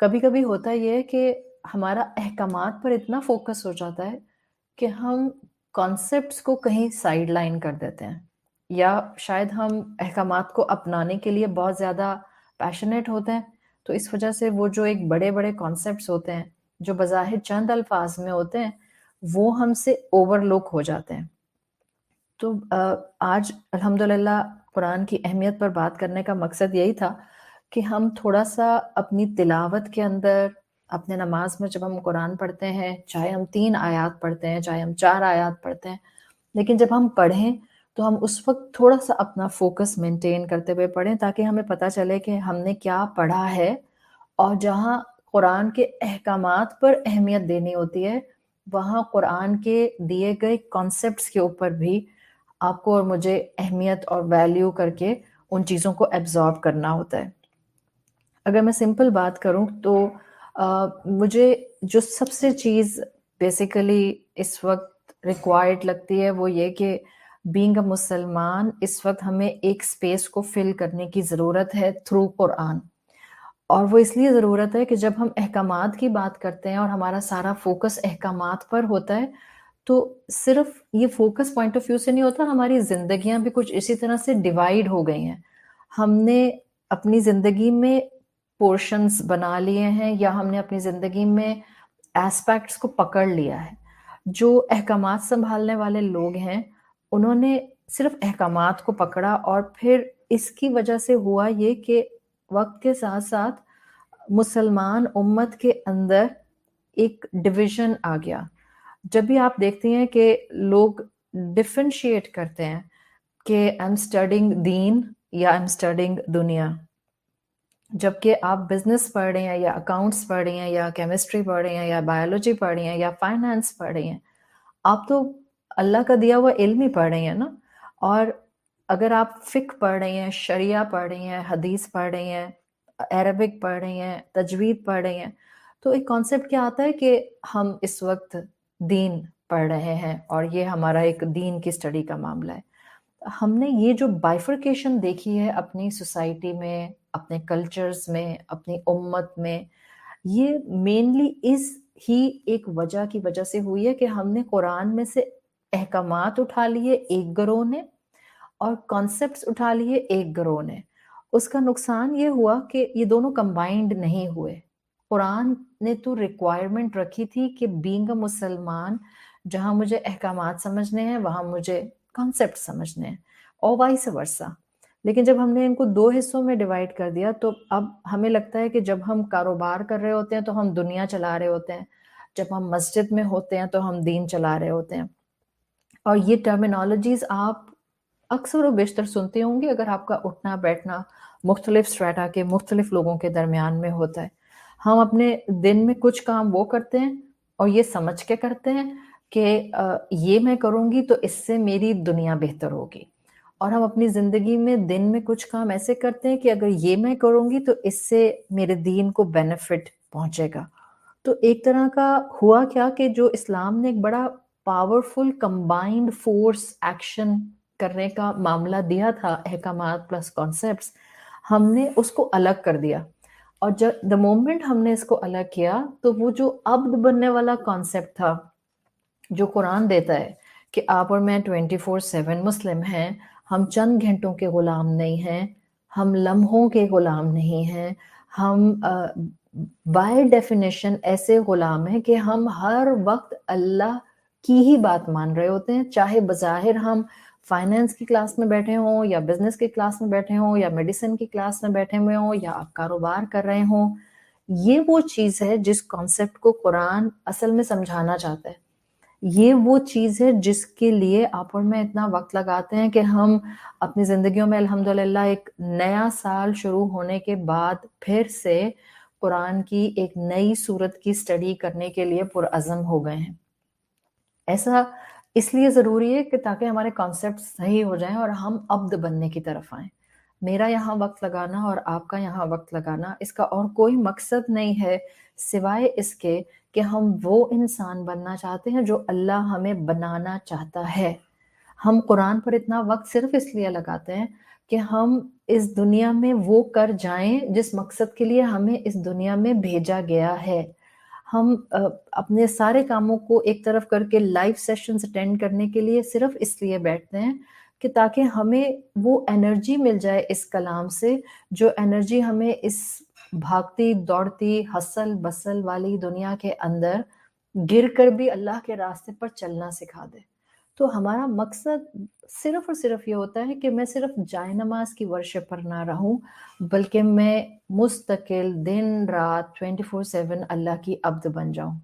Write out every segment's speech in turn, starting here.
کبھی کبھی ہوتا یہ ہے کہ ہمارا احکامات پر اتنا فوکس ہو جاتا ہے کہ ہم کانسیپٹس کو کہیں سائیڈ لائن کر دیتے ہیں، یا شاید ہم احکامات کو اپنانے کے لیے بہت زیادہ پیشنیٹ ہوتے ہیں، تو اس وجہ سے وہ جو ایک بڑے بڑے کانسیپٹس ہوتے ہیں جو بظاہر چند الفاظ میں ہوتے ہیں وہ ہم سے اوور لک ہو جاتے ہیں۔ تو آج الحمدللہ قرآن کی اہمیت پر بات کرنے کا مقصد یہی تھا کہ ہم تھوڑا سا اپنی تلاوت کے اندر، اپنے نماز میں جب ہم قرآن پڑھتے ہیں، چاہے ہم 3 آیات پڑھتے ہیں، چاہے ہم 4 آیات پڑھتے ہیں، لیکن جب ہم پڑھیں تو ہم اس وقت تھوڑا سا اپنا فوکس مینٹین کرتے ہوئے پڑھیں، تاکہ ہمیں پتہ چلے کہ ہم نے کیا پڑھا ہے، اور جہاں قرآن کے احکامات پر اہمیت دینی ہوتی ہے وہاں قرآن کے دیے گئے کانسیپٹس کے اوپر بھی آپ کو اور مجھے اہمیت اور ویلیو کر کے ان چیزوں کو ایبزارب کرنا ہوتا ہے۔ اگر میں سمپل بات کروں تو مجھے جو سب سے چیز بیسیکلی اس وقت ریکوائرڈ لگتی ہے وہ یہ کہ بینگ اے مسلمان اس وقت ہمیں ایک سپیس کو فل کرنے کی ضرورت ہے تھرو قرآن، اور وہ اس لیے ضرورت ہے کہ جب ہم احکامات کی بات کرتے ہیں اور ہمارا سارا فوکس احکامات پر ہوتا ہے تو صرف یہ فوکس پوائنٹ آف ویو سے نہیں ہوتا، ہماری زندگیاں بھی کچھ اسی طرح سے ڈیوائیڈ ہو گئی ہیں۔ ہم نے اپنی زندگی میں پورشنز بنا لیے ہیں، یا ہم نے اپنی زندگی میں ایسپیکٹس کو پکڑ لیا ہے۔ جو احکامات سنبھالنے والے لوگ ہیں انہوں نے صرف احکامات کو پکڑا، اور پھر اس کی وجہ سے ہوا یہ کہ وقت کے ساتھ ساتھ مسلمان امت کے اندر ایک ڈویژن آ گیا۔ جب بھی آپ دیکھتے ہیں کہ لوگ ڈفرینشیٹ کرتے ہیں کہ آئی ایم اسٹڈنگ دین یا آئی ایم اسٹڈنگ دنیا، جبکہ آپ بزنس پڑھ رہے ہیں یا اکاؤنٹس پڑھ رہے ہیں یا کیمسٹری پڑھ رہے ہیں یا بایولوجی پڑھ رہے ہیں یا فائنانس پڑھ رہے ہیں، آپ تو اللہ کا دیا ہوا علم ہی پڑھ رہے ہیں نا۔ اور اگر آپ فقہ پڑھ رہے ہیں، شریعہ پڑھ رہے ہیں، حدیث پڑھ رہے ہیں، عربک پڑھ رہے ہیں، تجوید پڑھ رہے ہیں، تو ایک کانسیپٹ کیا آتا ہے کہ ہم اس وقت دین پڑھ رہے ہیں اور یہ ہمارا ایک دین کی اسٹڈی کا معاملہ ہے۔ ہم نے یہ جو بائفرکیشن دیکھی ہے اپنی سوسائٹی میں، اپنے کلچرز میں، اپنی امت میں، یہ مینلی اس ہی ایک وجہ کی وجہ سے ہوئی ہے کہ ہم نے قرآن میں سے احکامات اٹھا لیے ایک گروہ نے، اور کانسیپٹس اٹھا لیے ایک گروہ نے۔ اس کا نقصان یہ ہوا کہ یہ دونوں کمبائنڈ نہیں ہوئے۔ قرآن نے تو ریکوائرمنٹ رکھی تھی کہ بینگ اے مسلمان جہاں مجھے احکامات سمجھنے ہیں وہاں مجھے کانسیپٹ سمجھنے ہیں، اور وائس ورسا۔ لیکن جب ہم نے ان کو 2 حصوں میں ڈیوائیڈ کر دیا تو اب ہمیں لگتا ہے کہ جب ہم کاروبار کر رہے ہوتے ہیں تو ہم دنیا چلا رہے ہوتے ہیں، جب ہم مسجد میں ہوتے ہیں تو ہم دین چلا رہے ہوتے ہیں۔ اور یہ ٹرمینالوجیز آپ اکثر و بیشتر سنتے ہوں گے اگر آپ کا اٹھنا بیٹھنا مختلف اسٹریٹا کے مختلف لوگوں کے درمیان میں ہوتا ہے۔ ہم اپنے دن میں کچھ کام وہ کرتے ہیں اور یہ سمجھ کے کرتے ہیں کہ یہ میں کروں گی تو اس سے میری دنیا بہتر ہوگی، اور ہم اپنی زندگی میں دن میں کچھ کام ایسے کرتے ہیں کہ اگر یہ میں کروں گی تو اس سے میرے دین کو بینیفٹ پہنچے گا۔ تو ایک طرح کا ہوا کیا کہ جو اسلام نے ایک بڑا پاورفل کمبائنڈ فورس ایکشن کرنے کا معاملہ دیا تھا، احکامات پلس کانسیپٹس، ہم نے اس کو الگ کر دیا۔ اور جب دا مومنٹ ہم نے اس کو الگ کیا تو وہ جو عبد بننے والا کانسیپٹ تھا جو قرآن دیتا ہے کہ آپ اور میں 24/7 مسلم ہیں، ہم چند گھنٹوں کے غلام نہیں ہیں، ہم لمحوں کے غلام نہیں ہیں، ہم بائی ڈیفینیشن ایسے غلام ہیں کہ ہم ہر وقت اللہ کی ہی بات مان رہے ہوتے ہیں، چاہے بظاہر ہم فائنینس کی کلاس میں بیٹھے ہوں یا بزنس کی کلاس میں بیٹھے ہوں یا میڈیسن کی کلاس میں بیٹھے ہوئے ہوں یا آپ کاروبار کر رہے ہوں۔ یہ وہ چیز ہے جس کانسیپٹ کو قرآن اصل میں سمجھانا چاہتا ہے۔ یہ وہ چیز ہے جس کے لیے آپ اور میں اتنا وقت لگاتے ہیں کہ ہم اپنی زندگیوں میں الحمدللہ ایک نیا سال شروع ہونے کے بعد پھر سے قرآن کی ایک نئی سورت کی اسٹڈی کرنے کے لیے پرعزم ہو گئے ہیں۔ ایسا اس لیے ضروری ہے کہ تاکہ ہمارے کانسیپٹ صحیح ہو جائیں اور ہم عبد بننے کی طرف آئیں۔ میرا یہاں وقت لگانا اور آپ کا یہاں وقت لگانا اس کا اور کوئی مقصد نہیں ہے سوائے اس کے کہ ہم وہ انسان بننا چاہتے ہیں جو اللہ ہمیں بنانا چاہتا ہے۔ ہم قرآن پر اتنا وقت صرف اس لیے لگاتے ہیں کہ ہم اس دنیا میں وہ کر جائیں جس مقصد کے لیے ہمیں اس دنیا میں بھیجا گیا ہے. ہم اپنے سارے کاموں کو ایک طرف کر کے لائیو سیشنز اٹینڈ کرنے کے لیے صرف اس لیے بیٹھتے ہیں کہ تاکہ ہمیں وہ انرجی مل جائے اس کلام سے، جو انرجی ہمیں اس بھاگتی دوڑتی ہسل بسل والی دنیا کے اندر گر کر بھی اللہ کے راستے پر چلنا سکھا دے. تو ہمارا مقصد صرف اور صرف یہ ہوتا ہے کہ میں صرف جائے نماز کی ورشپ پر نہ رہوں، بلکہ میں مستقل دن رات 24/7 اللہ کی عبد بن جاؤں.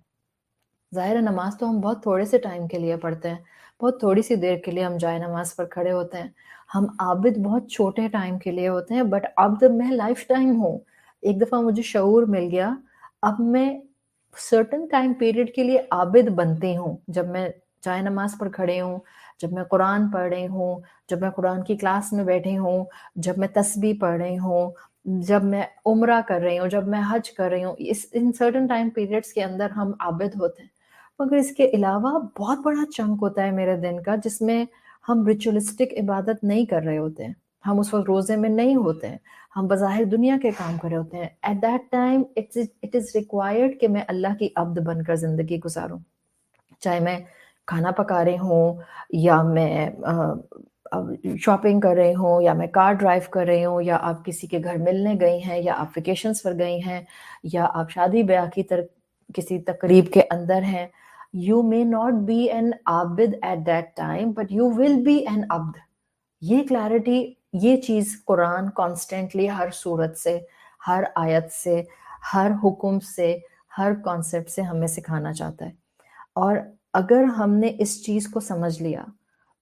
ظاہر ہے نماز تو ہم بہت تھوڑے سے ٹائم کے لیے پڑھتے ہیں، بہت تھوڑی سی دیر کے لیے ہم جائے نماز پر کھڑے ہوتے ہیں. ہم عابد بہت چھوٹے ٹائم کے لیے ہوتے ہیں، بٹ عبد میں لائف ٹائم ہوں. ایک دفعہ مجھے شعور مل گیا، اب میں سرٹن ٹائم پیریڈ کے لیے عابد بنتی ہوں. جب میں جائے نماز پر کھڑے ہوں، جب میں قرآن پڑھ رہی ہوں، جب میں قرآن کی کلاس میں بیٹھی ہوں، جب میں تسبیح پڑھ رہی ہوں، جب میں عمرہ کر رہی ہوں، جب میں حج کر رہی ہوں، ان سرٹن ٹائم پیریڈس کے اندر ہم عابد ہوتے ہیں. مگر اس کے علاوہ بہت بڑا چنک ہوتا ہے میرے دن کا جس میں ہم ریچولسٹک عبادت نہیں کر رہے ہوتے ہیں. ہم اس وقت روزے میں نہیں ہوتے ہیں، ہم بظاہر دنیا کے کام کر رہے ہوتے ہیں. At that time it is required کہ میں اللہ کی عبد بن کر زندگی گزاروں. چاہے میں کھانا پکا رہی ہوں، یا میں شاپنگ کر رہی ہوں، یا میں کار ڈرائیو کر رہی ہوں، یا آپ کسی کے گھر ملنے گئی ہیں، یا آپ ویکیشنز پر گئی ہیں، یا آپ شادی بیاہ کی کسی تقریب کے اندر ہیں. You may not be an abid at that time, but you will be an abd. یہ کلیرٹی، یہ چیز قرآن کانسٹنٹلی ہر صورت سے، ہر آیت سے، ہر حکم سے، ہر کانسیپٹ سے ہمیں سکھانا چاہتا ہے. اور اگر ہم نے اس چیز کو سمجھ لیا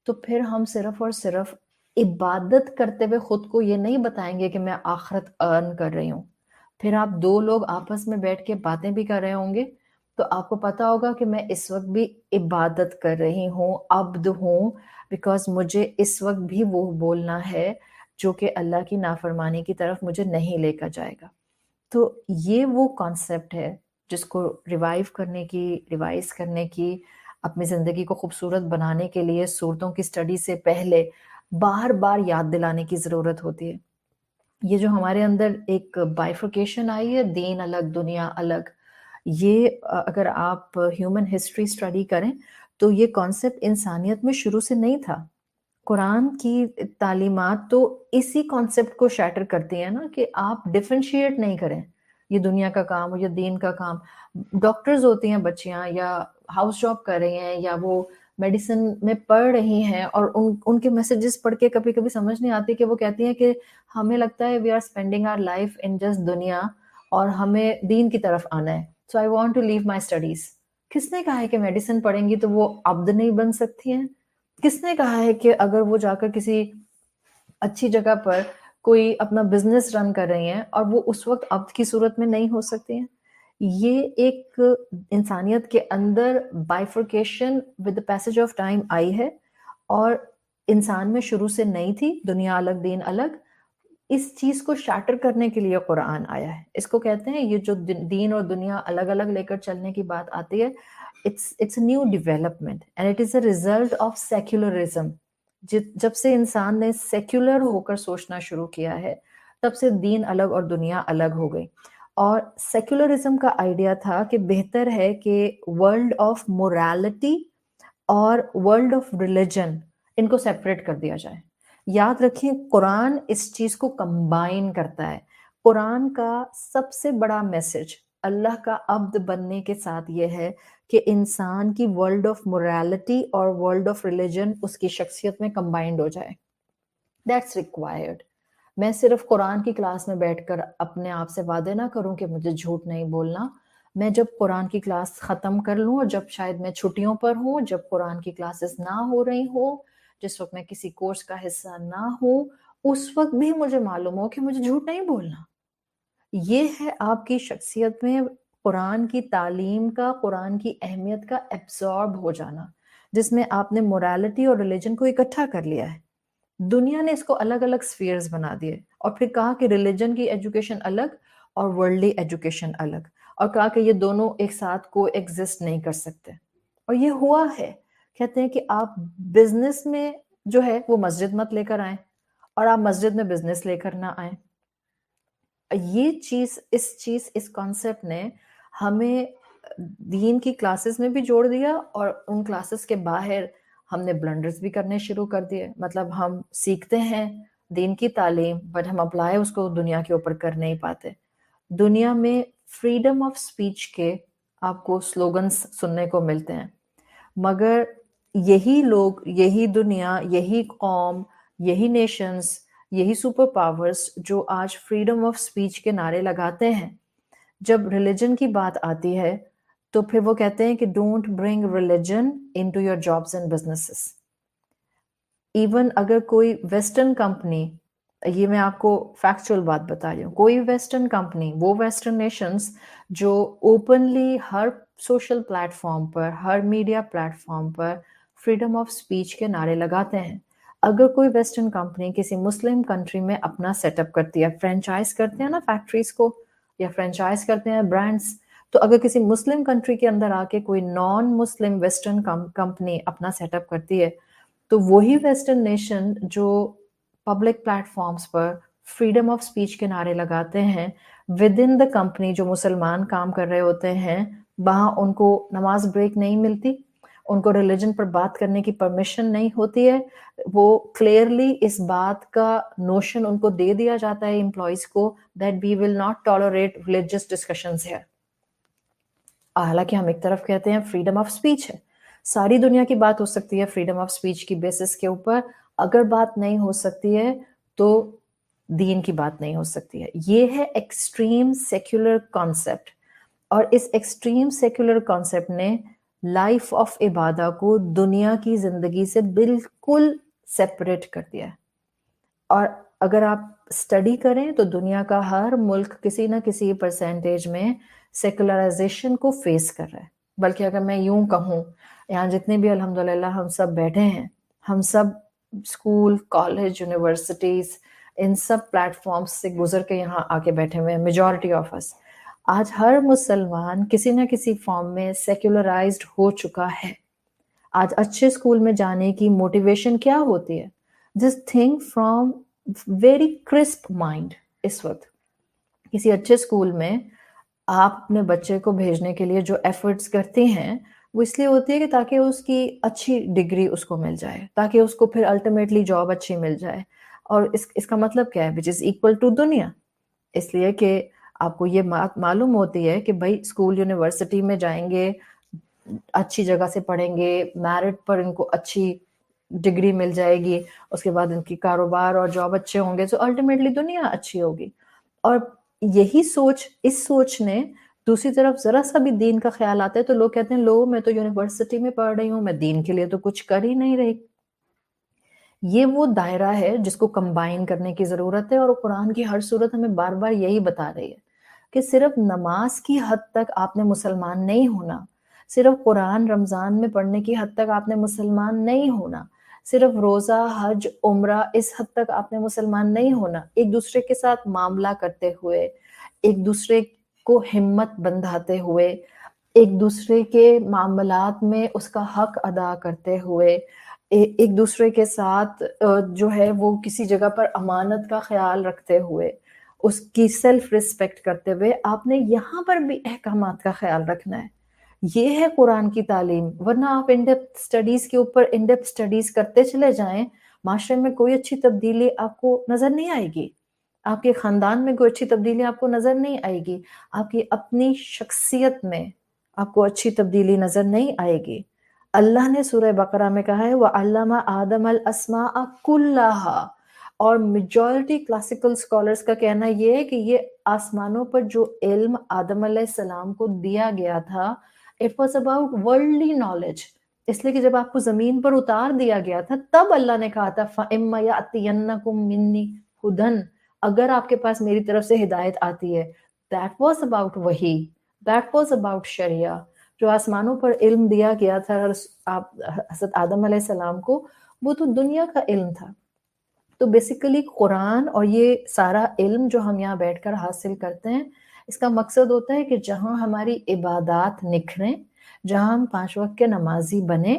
تو پھر ہم صرف اور صرف عبادت کرتے ہوئے خود کو یہ نہیں بتائیں گے کہ میں آخرت ارن کر رہی ہوں. پھر آپ دو لوگ آپس میں بیٹھ کے باتیں بھی کر رہے ہوں گے تو آپ کو پتا ہوگا کہ میں اس وقت بھی عبادت کر رہی ہوں، عبد ہوں، بیکاز مجھے اس وقت بھی وہ بولنا ہے جو کہ اللہ کی نافرمانی کی طرف مجھے نہیں لے کر جائے گا. تو یہ وہ کانسیپٹ ہے جس کو ریوائیو کرنے کی، ریوائز کرنے کی، اپنی زندگی کو خوبصورت بنانے کے لیے صورتوں کی سٹڈی سے پہلے بار بار یاد دلانے کی ضرورت ہوتی ہے. یہ جو ہمارے اندر ایک بائیفرکیشن آئی ہے، دین الگ دنیا الگ، یہ اگر آپ ہیومن ہسٹری اسٹڈی کریں تو یہ کانسیپٹ انسانیت میں شروع سے نہیں تھا. قرآن کی تعلیمات تو اسی کانسیپٹ کو شیٹر کرتی ہیں نا، کہ آپ ڈفرینشیٹ نہیں کریں یہ دنیا کا کام اور یہ دین کا کام. ڈاکٹرز ہوتی ہیں بچیاں، یا ہاؤس جاب کر رہی ہیں، یا وہ میڈیسن میں پڑھ رہی ہیں، اور ان کے میسیجز پڑھ کے کبھی کبھی سمجھ نہیں آتی کہ وہ کہتی ہیں کہ ہمیں لگتا ہے we are spending our life in just دنیا اور ہمیں دین کی طرف آنا ہے. So I want to leave my studies. کس نے کہا ہے کہ میڈیسن پڑھیں گی تو وہ عبد نہیں بن سکتی ہیں؟ کس نے کہا ہے کہ اگر وہ جا کر کسی اچھی جگہ پر کوئی اپنا بزنس رن کر رہی ہیں اور وہ اس وقت عبد کی صورت میں نہیں ہو سکتی ہیں؟ یہ ایک انسانیت کے اندر bifurcation with the passage of time آئی ہے، اور انسان میں شروع سے نہیں تھی. دنیا الگ دین الگ، اس چیز کو شیٹر کرنے کے لیے قرآن آیا ہے. اس کو کہتے ہیں، یہ جو دین اور دنیا الگ الگ لے کر چلنے کی بات آتی ہے، it's a new development and it is a result of secularism. جب سے انسان نے سیکولر ہو کر سوچنا شروع کیا ہے تب سے دین الگ اور دنیا الگ ہو گئی. اور سیکولرزم کا آئیڈیا تھا کہ بہتر ہے کہ ورلڈ آف مورالٹی اور ورلڈ آف ریلیجن ان کو سیپریٹ کر دیا جائے. یاد رکھیں قرآن اس چیز کو کمبائن کرتا ہے. قرآن کا سب سے بڑا میسج اللہ کا عبد بننے کے ساتھ یہ ہے کہ انسان کی ورلڈ آف مورالٹی اور ورلڈ آف ریلیجن اس کی شخصیت میں کمبائنڈ ہو جائے. That's required. میں صرف قرآن کی کلاس میں بیٹھ کر اپنے آپ سے وعدے نہ کروں کہ مجھے جھوٹ نہیں بولنا. میں جب قرآن کی کلاس ختم کر لوں، اور جب شاید میں چھٹیوں پر ہوں، جب قرآن کی کلاسز نہ ہو رہی ہوں، جس وقت میں کسی کورس کا حصہ نہ ہوں، اس وقت بھی مجھے معلوم ہو کہ مجھے جھوٹ نہیں بولنا. یہ ہے آپ کی شخصیت میں قرآن کی تعلیم کا، قرآن کی اہمیت کا ایبزارب ہو جانا، جس میں آپ نے مورالٹی اور ریلیجن کو اکٹھا کر لیا ہے. دنیا نے اس کو الگ الگ سفیئرز بنا دیے، اور پھر کہا کہ ریلیجن کی ایجوکیشن الگ اور ورلڈلی ایجوکیشن الگ، اور کہا کہ یہ دونوں ایک ساتھ کو ایگزسٹ نہیں کر سکتے. اور یہ ہوا ہے. کہتے ہیں کہ آپ بزنس میں جو ہے وہ مسجد مت لے کر آئیں، اور آپ مسجد میں بزنس لے کر نہ آئیں. یہ اس کانسیپٹ نے ہمیں دین کی کلاسز میں بھی جوڑ دیا، اور ان کلاسز کے باہر ہم نے بلنڈرز بھی کرنے شروع کر دیے. مطلب ہم سیکھتے ہیں دین کی تعلیم، بٹ ہم اپلائی اس کو دنیا کے اوپر کر نہیں پاتے. دنیا میں فریڈم آف سپیچ کے آپ کو سلوگنز سننے کو ملتے ہیں، مگر یہی لوگ، یہی دنیا، یہی قوم، یہی نیشنز، یہی سپر پاورز جو آج فریڈم آف سپیچ کے نعرے لگاتے ہیں، جب ریلیجن کی بات آتی ہے تو پھر وہ کہتے ہیں کہ don't bring religion into your jobs and businesses. Even اگر کوئی ویسٹرن کمپنی، یہ میں آپ کو فیکچوئل بات بتا رہی ہوں، کوئی ویسٹرن کمپنی، وہ ویسٹرن نیشنز جو openly Hare social plate form per, Hare media plate form per freedom of speech کے نعرے لگاتے ہیں، اگر کوئی ویسٹرن کمپنی کسی مسلم کنٹری میں اپنا سیٹ اپ کرتی ہے، فرینچائز کرتے ہیں نا فیکٹریز کو، یا فرینچائز کرتے ہیں برانڈز، تو اگر کسی مسلم کنٹری کے اندر آ کے کوئی نان مسلم ویسٹرن کمپنی اپنا سیٹ اپ کرتی ہے، تو وہی ویسٹرن نیشن جو پبلک پلیٹ فارمز پر فریڈم آف سپیچ کے نعرے لگاتے ہیں، ود ان دا کمپنی جو مسلمان کام کر رہے ہوتے ہیں، وہاں ان کو نماز بریک نہیں ملتی، ان کو ریلیجن پر بات کرنے کی پرمیشن نہیں ہوتی ہے. وہ کلیئرلی اس بات کا نوشن ان کو دے دیا جاتا ہے امپلائیز کو that we will not tolerate religious discussions here. حالانکہ ہم ایک طرف کہتے ہیں فریڈم آف سپیچ ہے، ساری دنیا کی بات ہو سکتی ہے فریڈم آف سپیچ کی بیسس کے اوپر، اگر بات نہیں ہو سکتی ہے تو دین کی بات نہیں ہو سکتی ہے. یہ ہے ایکسٹریم سیکولر کانسیپٹ، اور اس ایکسٹریم سیکولر کانسیپٹ نے لائف آف عبادہ کو دنیا کی زندگی سے بالکل سیپریٹ کر دیا ہے. اور اگر آپ اسٹڈی کریں تو دنیا کا ہر ملک کسی نہ کسی پرسنٹیج میں سیکولرائزیشن کو فیس کر رہا ہے. بلکہ اگر میں یوں کہوں، یہاں جتنے بھی الحمدللہ ہم سب بیٹھے ہیں، ہم سب اسکول، کالج، یونیورسٹیز، ان سب پلیٹ فارمز سے گزر کے یہاں آ کے بیٹھے ہوئے ہیں. میجورٹی آف اس، آج ہر مسلمان کسی نہ کسی فارم میں سیکولرائزڈ ہو چکا ہے. آج اچھے اسکول میں جانے کی موٹیویشن کیا ہوتی ہے؟ Just think from very crisp mind. اس وقت کسی اچھے اسکول میں آپ اپنے بچے کو بھیجنے کے لیے جو ایفرٹس کرتی ہیں، وہ اس لیے ہوتی ہے کہ تاکہ اس کی اچھی ڈگری اس کو مل جائے، تاکہ اس کو پھر الٹیمیٹلی جاب اچھی مل جائے. اور اس کا مطلب کیا ہے؟ وچ از ایکول ٹو دنیا. اس لیے کہ آپ کو یہ معلوم ہوتی ہے کہ بھائی اسکول یونیورسٹی میں جائیں گے، اچھی جگہ سے پڑھیں گے، میرٹ پر ان کو اچھی ڈگری مل جائے گی، اس کے بعد ان کی کاروبار اور جاب اچھے ہوں گے، تو الٹیمیٹلی دنیا اچھی ہوگی. اور یہی سوچ، اس سوچ نے دوسری طرف ذرا سا بھی دین کا خیال آتا ہے تو لوگ کہتے ہیں لو میں تو یونیورسٹی میں پڑھ رہی ہوں، میں دین کے لیے تو کچھ کر ہی نہیں رہی. یہ وہ دائرہ ہے جس کو کمبائن کرنے کی ضرورت ہے، اور قرآن کی ہر صورت ہمیں بار بار یہی بتا رہی ہے کہ صرف نماز کی حد تک آپ نے مسلمان نہیں ہونا، صرف قرآن رمضان میں پڑھنے کی حد تک آپ نے مسلمان نہیں ہونا، صرف روزہ، حج، عمرہ اس حد تک آپ نے مسلمان نہیں ہونا. ایک دوسرے کے ساتھ معاملہ کرتے ہوئے، ایک دوسرے کو ہمت بندھاتے ہوئے، ایک دوسرے کے معاملات میں اس کا حق ادا کرتے ہوئے، ایک دوسرے کے ساتھ جو ہے وہ کسی جگہ پر امانت کا خیال رکھتے ہوئے، اس کی سیلف ریسپیکٹ کرتے ہوئے آپ نے یہاں پر بھی احکامات کا خیال رکھنا ہے. یہ ہے قرآن کی تعلیم. ورنہ آپ ان ڈیپتھ سٹڈیز کے اوپر ان ڈیپتھ سٹڈیز کرتے چلے جائیں، معاشرے میں کوئی اچھی تبدیلی آپ کو نظر نہیں آئے گی، آپ کے خاندان میں کوئی اچھی تبدیلی آپ کو نظر نہیں آئے گی، آپ کی اپنی شخصیت میں آپ کو اچھی تبدیلی نظر نہیں آئے گی. اللہ نے سورہ بقرہ میں کہا ہے وَعَلَّمَ آدَمَ الْأَسْمَاءَ كُلَّهَا، اور میجورٹی کلاسیکل اسکالرز کا کہنا یہ ہے کہ یہ آسمانوں پر جو علم آدم علیہ السلام کو دیا گیا تھا، it was about worldly knowledge. اس لیے کہ جب آپ کو زمین پر اتار دیا گیا تھا تب اللہ نے کہا تھا فَإِمَّا يَأْتِيَنَّكُم مِّنِّي هُدًى، اگر آپ کے پاس میری طرف سے ہدایت آتی ہے. دیٹ واز اباؤٹ وحی، دیٹ واز اباؤٹ شریعہ. جو آسمانوں پر علم دیا گیا تھا حضرت آدم علیہ السلام کو، وہ تو دنیا کا علم تھا. تو بیسیکلی قرآن اور یہ سارا علم جو ہم یہاں بیٹھ کر حاصل کرتے ہیں، اس کا مقصد ہوتا ہے کہ جہاں ہماری عبادات نکھریں، جہاں ہم 5 وقت کے نمازی بنیں،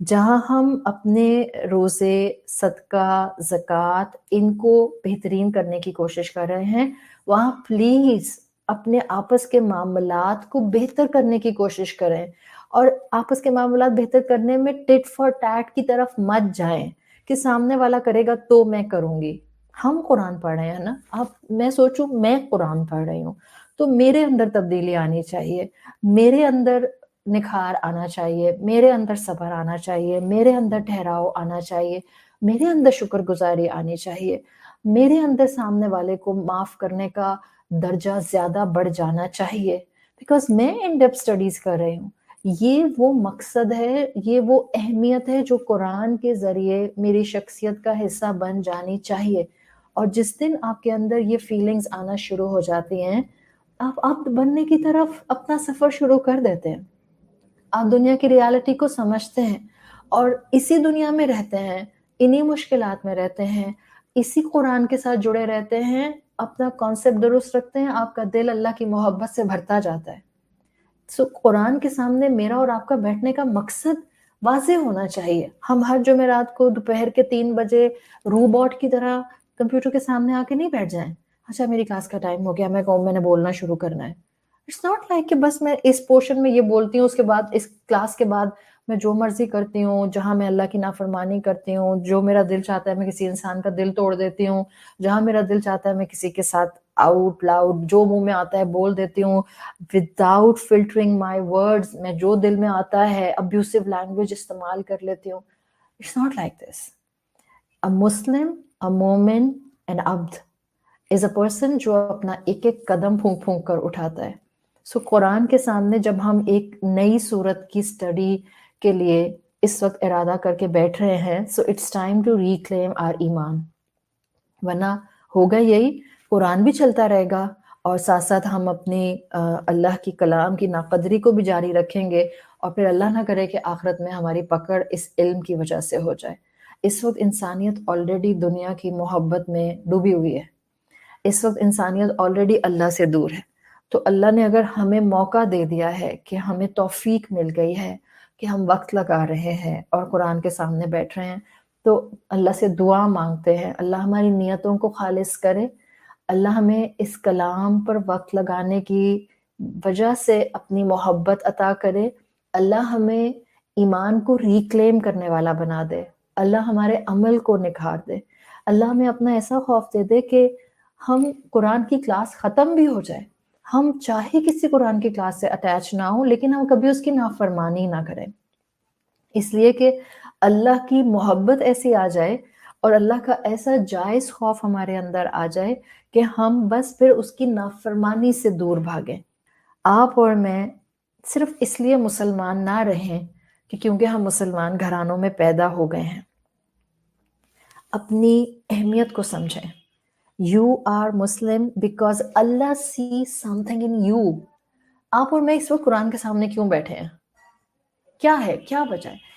جہاں ہم اپنے روزے، صدقہ، زکوٰۃ ان کو بہترین کرنے کی کوشش کر رہے ہیں، وہاں پلیز اپنے آپس کے معاملات کو بہتر کرنے کی کوشش کریں، اور آپس کے معاملات بہتر کرنے میں ٹٹ فار ٹیٹ کی طرف مت جائیں کہ سامنے والا کرے گا تو میں کروں گی۔ ہم قرآن پڑھ رہے ہیں نا، میں سوچوں میں قرآن پڑھ رہی ہوں تو میرے اندر تبدیلی آنی چاہیے، میرے اندر نکھار آنا چاہیے، میرے اندر صبر آنا چاہیے، میرے اندر ٹھہراؤ آنا چاہیے، میرے اندر شکر گزاری آنی چاہیے، میرے اندر سامنے والے کو معاف کرنے کا درجہ زیادہ بڑھ جانا چاہیے، بیکاز میں ان ڈیپتھ اسٹڈیز کر رہی ہوں۔ یہ وہ مقصد ہے، یہ وہ اہمیت ہے جو قرآن کے ذریعے میری شخصیت کا حصہ بن جانی چاہیے۔ اور جس دن آپ کے اندر یہ فیلنگز آنا شروع ہو جاتی ہیں، آپ عبد بننے کی طرف اپنا سفر شروع کر دیتے ہیں، آپ دنیا کی ریالٹی کو سمجھتے ہیں اور اسی دنیا میں رہتے ہیں، انہی مشکلات میں رہتے ہیں، اسی قرآن کے ساتھ جڑے رہتے ہیں، اپنا کانسیپٹ درست رکھتے ہیں، آپ کا دل اللہ کی محبت سے بھرتا جاتا ہے۔ سو قرآن کے سامنے میرا اور آپ کا بیٹھنے کا مقصد واضح ہونا چاہیے۔ ہم ہر جمعرات کو دوپہر کے 3 بجے روبوٹ کی طرح کمپیوٹر کے سامنے آ کے نہیں بیٹھ جائیں، اچھا میری کلاس کا ٹائم ہو گیا، میں نے بولنا شروع کرنا ہے۔ اٹس ناٹ لائک کہ بس میں اس پورشن میں یہ بولتی ہوں، اس کے بعد اس کلاس کے بعد میں جو مرضی کرتی ہوں، جہاں میں اللہ کی نافرمانی کرتی ہوں، جو میرا دل چاہتا ہے میں کسی انسان کا دل توڑ دیتی ہوں، جہاں میرا دل چاہتا ہے میں کسی کے ساتھ آؤٹ لاؤڈ جو منہ میں آتا ہے بول دیتی ہوں، وداؤٹ فلٹرنگ مائی ورڈز، میں جو دل میں آتا ہے ابیوسو لینگویج استعمال کر لیتی ہوں۔ It's not like this. A Muslim, a مومن and Abdul is a person جو اپنا ایک ایک قدم پھونک پھونک کر اٹھاتا ہے۔ سو قرآن کے سامنے جب ہم ایک نئی صورت کی اسٹڈی کے لیے اس وقت ارادہ کر کے بیٹھ رہے ہیں، so it's time to reclaim our ایمان، ورنہ ہوگا یہی قرآن بھی چلتا رہے گا اور ساتھ ساتھ ہم اپنی اللہ کی کلام کی ناقدری کو بھی جاری رکھیں گے، اور پھر اللہ نہ کرے کہ آخرت میں ہماری پکڑ اس علم کی وجہ سے ہو جائے۔ اس وقت انسانیت آلریڈی دنیا کی محبت میں ڈوبی ہوئی ہے، اس وقت انسانیت آلریڈی اللہ سے دور ہے، تو اللہ نے اگر ہمیں موقع دے دیا ہے کہ ہمیں توفیق مل گئی ہے کہ ہم وقت لگا رہے ہیں اور قرآن کے سامنے بیٹھ رہے ہیں، تو اللہ سے دعا مانگتے ہیں اللہ ہماری نیتوں کو خالص کرے، اللہ ہمیں اس کلام پر وقت لگانے کی وجہ سے اپنی محبت عطا کرے، اللہ ہمیں ایمان کو ریکلیم کرنے والا بنا دے، اللہ ہمارے عمل کو نکھار دے، اللہ ہمیں اپنا ایسا خوف دے دے کہ ہم قرآن کی کلاس ختم بھی ہو جائے، ہم چاہے کسی قرآن کی کلاس سے اٹیچ نہ ہوں لیکن ہم کبھی اس کی نافرمانی نہ کریں، اس لیے کہ اللہ کی محبت ایسی آ جائے اور اللہ کا ایسا جائز خوف ہمارے اندر آ جائے کہ ہم بس پھر اس کی نافرمانی سے دور بھاگیں۔ آپ اور میں صرف اس لیے مسلمان نہ رہیں کہ کیونکہ ہم مسلمان گھرانوں میں پیدا ہو گئے ہیں، اپنی اہمیت کو سمجھیں۔ You are Muslim because Allah see something in you. آپ اور میں اس وقت قرآن کے سامنے کیوں بیٹھے ہیں؟ کیا ہے، کیا وجہ ہے؟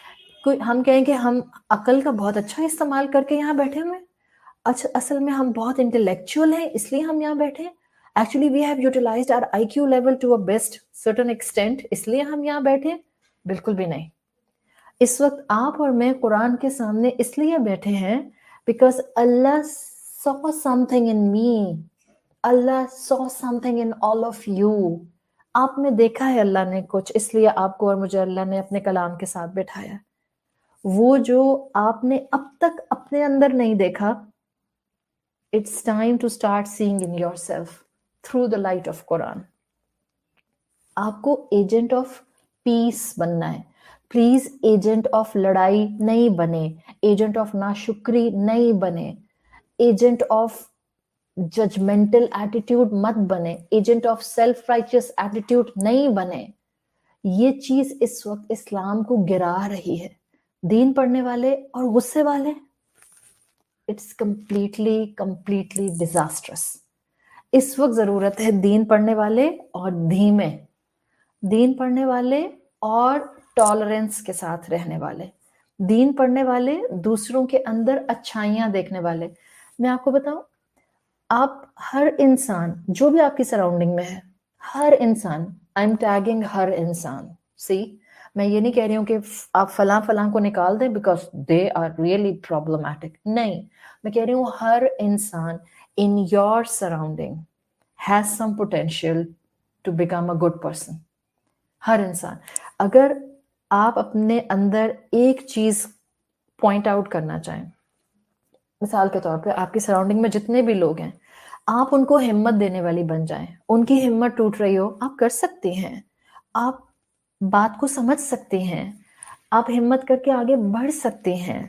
کوئی ہم کہیں کہ ہم عقل کا بہت اچھا استعمال کر کے یہاں بیٹھے ہوئے ہیں، اچھا اصل میں ہم بہت انٹلیکچوئل ہیں اس لیے ہم یہاں بیٹھے ہیں، actually we have utilized our I Q level to a best certain extent اس لیے ہم یہاں بیٹھے ہیں؟ بالکل بھی نہیں۔ اس وقت آپ اور میں قرآن کے سامنے اس لیے بیٹھے ہیں because Allah saw something in me، Allah saw something in all of you۔ آپ میں دیکھا ہے اللہ نے کچھ، اس لیے آپ کو اور مجھے اللہ نے اپنے کلام کے ساتھ بٹھایا۔ وہ جو آپ نے اب تک اپنے اندر نہیں دیکھا، it's time to start seeing in yourself through the light of قرآن۔ آپ کو ایجنٹ آف پیس بننا ہے، پلیز ایجنٹ آف لڑائی نہیں بنے، ایجنٹ آف ناشکری نہیں بنے، ایجنٹ آف ججمنٹل ایٹیٹیوڈ مت بنے، ایجنٹ آف سیلف رائچس ایٹیٹیوڈ نہیں بنے۔ یہ چیز اس وقت اسلام کو گرا رہی ہے، دین پڑھنے والے اور غصے والے، اٹس کمپلیٹلی ڈیزاسٹرس۔ اس وقت ضرورت ہے دین پڑھنے والے اور دھیمے، دین پڑھنے والے اور ٹالرنس کے ساتھ رہنے والے، دین پڑھنے والے دوسروں کے اندر اچھائیاں دیکھنے والے۔ میں آپ کو بتاؤں، آپ ہر انسان جو بھی آپ کی سراؤنڈنگ میں ہے، ہر انسان، آئی ایم ٹیگنگ ہر انسان، سی میں یہ نہیں کہہ رہی ہوں کہ آپ فلاں فلاں کو نکال دیں because they are really problematic, نہیں، میں کہہ رہی ہوں ہر انسان in your surrounding has some potential to become a good person. ہر انسان. اگر آپ اپنے اندر ایک چیز پوائنٹ آؤٹ کرنا چاہیں، مثال کے طور پہ آپ کی سراؤنڈنگ میں جتنے بھی لوگ ہیں، آپ ان کو ہمت دینے والی بن جائیں. ان کی ہمت ٹوٹ رہی ہو، آپ کر سکتے ہیں، آپ بات کو سمجھ سکتے ہیں، آپ ہمت کر کے آگے بڑھ سکتے ہیں،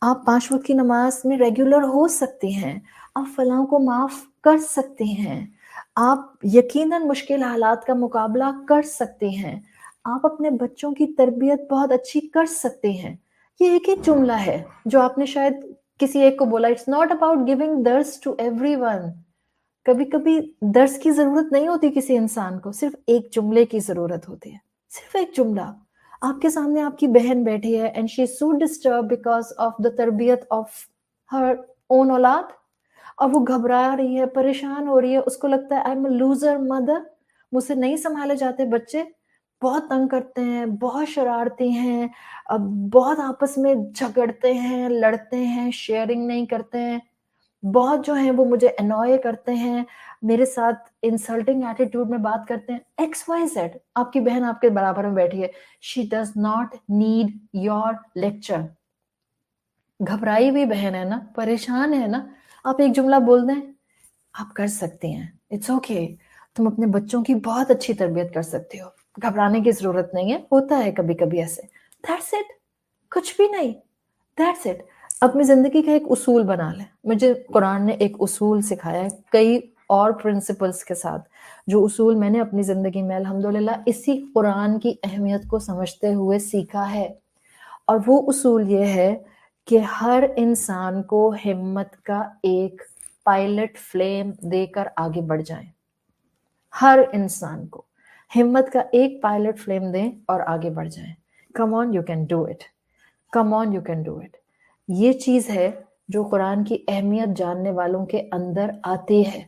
آپ 5 وقت کی نماز میں ریگولر ہو سکتے ہیں، آپ فلاں کو معاف کر سکتے ہیں، آپ یقیناً مشکل حالات کا مقابلہ کر سکتے ہیں، آپ اپنے بچوں کی تربیت بہت اچھی کر سکتے ہیں. یہ ایک ایک جملہ ہے جو آپ نے شاید کسی ایک کو بولا. اٹس ناٹ اباؤٹ گیونگ درس ٹو ایوری ون. کبھی کبھی درس کی ضرورت نہیں ہوتی کسی انسان کو، صرف ایک جملے کی ضرورت ہوتی ہے، صرف ایک جملہ. آپ کے سامنے آپ کی بہن بیٹھی ہے and she is so disturb because of the تربیت آف ہر اون اولاد، اور وہ گھبرا رہی ہے، پریشان ہو رہی ہے، اس کو لگتا ہے I am a loser mother, مجھ سے نہیں سنبھالے جاتے بچے، بہت تنگ کرتے ہیں، بہت شرارتی ہیں، بہت آپس میں جھگڑتے ہیں، لڑتے ہیں، شیئرنگ نہیں کرتے ہیں، بہت جو ہیں وہ مجھے انوائے کرتے ہیں، میرے ساتھ انسلٹنگ ایٹیٹیوڈ میں بات کرتے ہیں. X Y Z. آپ کی بہن آپ کے برابر میں بیٹھی ہے. She does not need your lecture. گھبرائی ہوئی بہن ہے نا، پریشان ہے نا، آپ ایک جملہ بول دیں، آپ کر سکتے ہیں. It's okay. تم اپنے بچوں کی بہت اچھی تربیت کر سکتے ہو، گھبرانے کی ضرورت نہیں ہے، ہوتا ہے کبھی کبھی ایسے. That's it. کچھ بھی نہیں. That's it. اپنی زندگی کا ایک اصول بنا لیں. مجھے قرآن نے ایک اصول سکھایا ہے کئی اور پرنسپلز کے ساتھ، جو اصول میں نے اپنی زندگی میں الحمدللہ اسی قرآن کی اہمیت کو سمجھتے ہوئے سیکھا ہے. اور وہ اصول یہ ہے کہ ہر انسان کو ہمت کا ایک پائلٹ فلیم دے کر آگے بڑھ جائیں. ہر انسان کو ہمت کا ایک پائلٹ فلیم دیں اور آگے بڑھ جائیں. Come on you can do it. Come on you can do it. یہ چیز ہے جو قرآن کی اہمیت جاننے والوں کے اندر آتی ہے.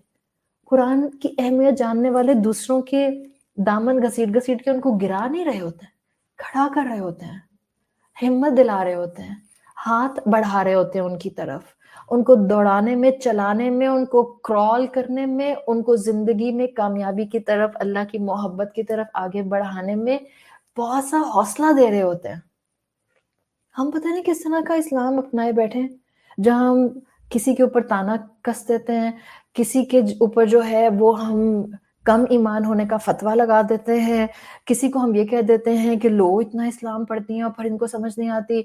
قرآن کی اہمیت جاننے والے دوسروں کے دامن گھسیٹ گھسیٹ کے ان کو گرا نہیں رہے ہوتے ہیں، کھڑا کر رہے ہوتے ہیں، ہمت دلا رہے ہوتے ہیں، ہاتھ بڑھا رہے ہوتے ہیں ان کی طرف، ان کو دوڑانے میں، چلانے میں، ان کو کرال کرنے میں، ان کو زندگی میں کامیابی کی طرف، اللہ کی محبت کی طرف آگے بڑھانے میں بہت سا حوصلہ دے رہے ہوتے ہیں. ہم پتہ نہیں کس طرح کا اسلام اپنائے بیٹھے ہیں، جہاں ہم کسی کے اوپر تانا کس دیتے ہیں، کسی کے اوپر جو ہے وہ ہم کم ایمان ہونے کا فتویٰ لگا دیتے ہیں، کسی کو ہم یہ کہہ دیتے ہیں کہ لو اتنا اسلام پڑھتی ہیں اور پھر ان کو سمجھ نہیں آتی.